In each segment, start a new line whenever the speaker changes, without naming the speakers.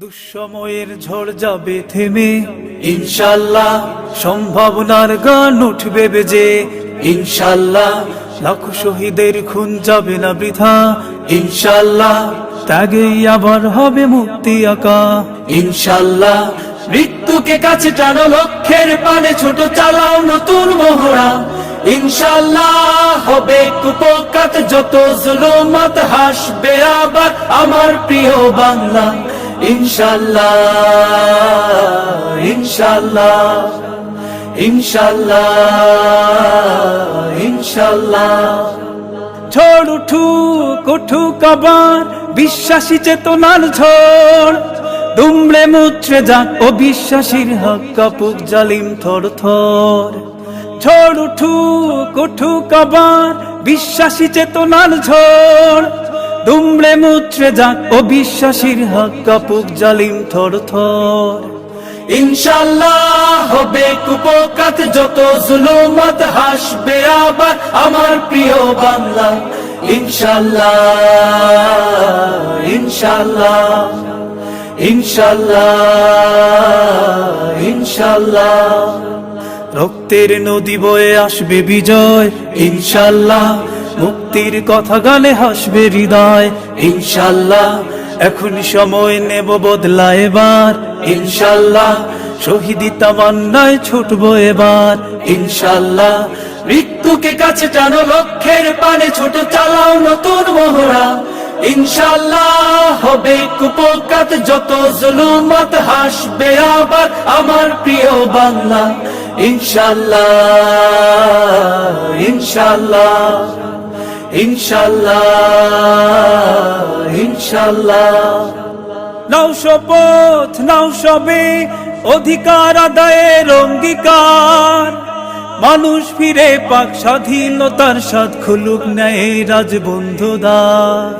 দুঃসময়ের ঝড় যাবে থেমে, ইনশাআল্লাহ সম্ভাবনার গান উঠবে বেজে। ইনশাআল্লাহ লাখো শহীদের খুন যাবে না বৃথা। ইনশাআল্লাহ ত্যাগেই আবার হবে মুক্তি আঁকা। ইনশাআল্লাহ মৃত্যুকে কাছে টানো, লক্ষ্যের পানে ছোট চালাও নতুন মহড়া। ইনশাআল্লাহ হবে কুপকাত যত জুলুমাত, হাসবে আবার আমার প্রিয় বাংলা। ইনশাআল্লাহ ইনশাআল্লাহ ইনশাআল্লাহ ইনশাআল্লাহ। ঝড় উঠুক উঠুক আবার বিশ্বাসী চেতনার ঝড়, দুমড়ে মুচড়ে যাক অবিশ্বাসীর হাত, কাঁপুক জালিম থর থর। ঝড় উঠুক উঠুক আবার বিশ্বাসী চেতনার ঝড়, দুমড়ে মুচড়ে যাক অবিশ্বাসীর হাত, কাঁপুক জালিম থর থর। ইনশাআল্লাহ হবে কুপকাত যত জুলুমাত, হাসবে আবার আমার প্রিয় বাংলা। ইনশাআল্লাহ ইনশাআল্লাহ ইনশাআল্লাহ ইনশাআল্লাহ। রক্তের নদী বয়ে আসবে বিজয়। ইনশাআল্লাহ মুক্তির কথা গালে হাসবে হৃদয়। ইনশাআল্লাহ এখনই সময় নেব বদলা এবার। ইনশাআল্লাহ শহীদি তামান্নায় ছুটবো এবার। ইনশাআল্লাহ মৃত্যুকে কাছে টানো, লক্ষ্যের পানে ছোট চালাও নতুন মহড়া। ইনশাআল্লাহ হবে কুপকাত যত জুলুমাত, হাসবে আবার আমার প্রিয় বাংলা। ইনশাআল্লাহ ইনশাআল্লাহ ইনশাআল্লাহ ইনশাআল্লাহ। নাও শপথ নাও সবে অধিকার আদায়ের অঙ্গীকার, মানুষ ফিরে পাক স্বাধীনতার স্বাদ, খুলুক ন্যায় রাজবন্ধুদ্বার।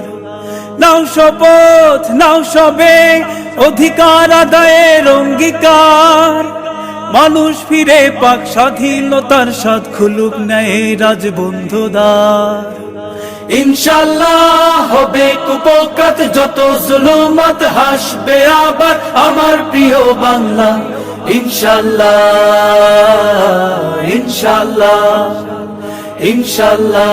নাও শপথ নাও সবে অধিকার আদায়ের অঙ্গীকার, মানুষ ফিরে পাক স্বাধীনতার স্বাদ, খুলুক ন্যায় রাজবন্ধুদ্বার। ইনশাআল্লাহ হবে কুপকাত যত জুলুমাত, হাসবে আবার আমার প্রিয় বাংলা। ইনশাআল্লাহ ইনশাআল্লাহ ইনশাআল্লাহ।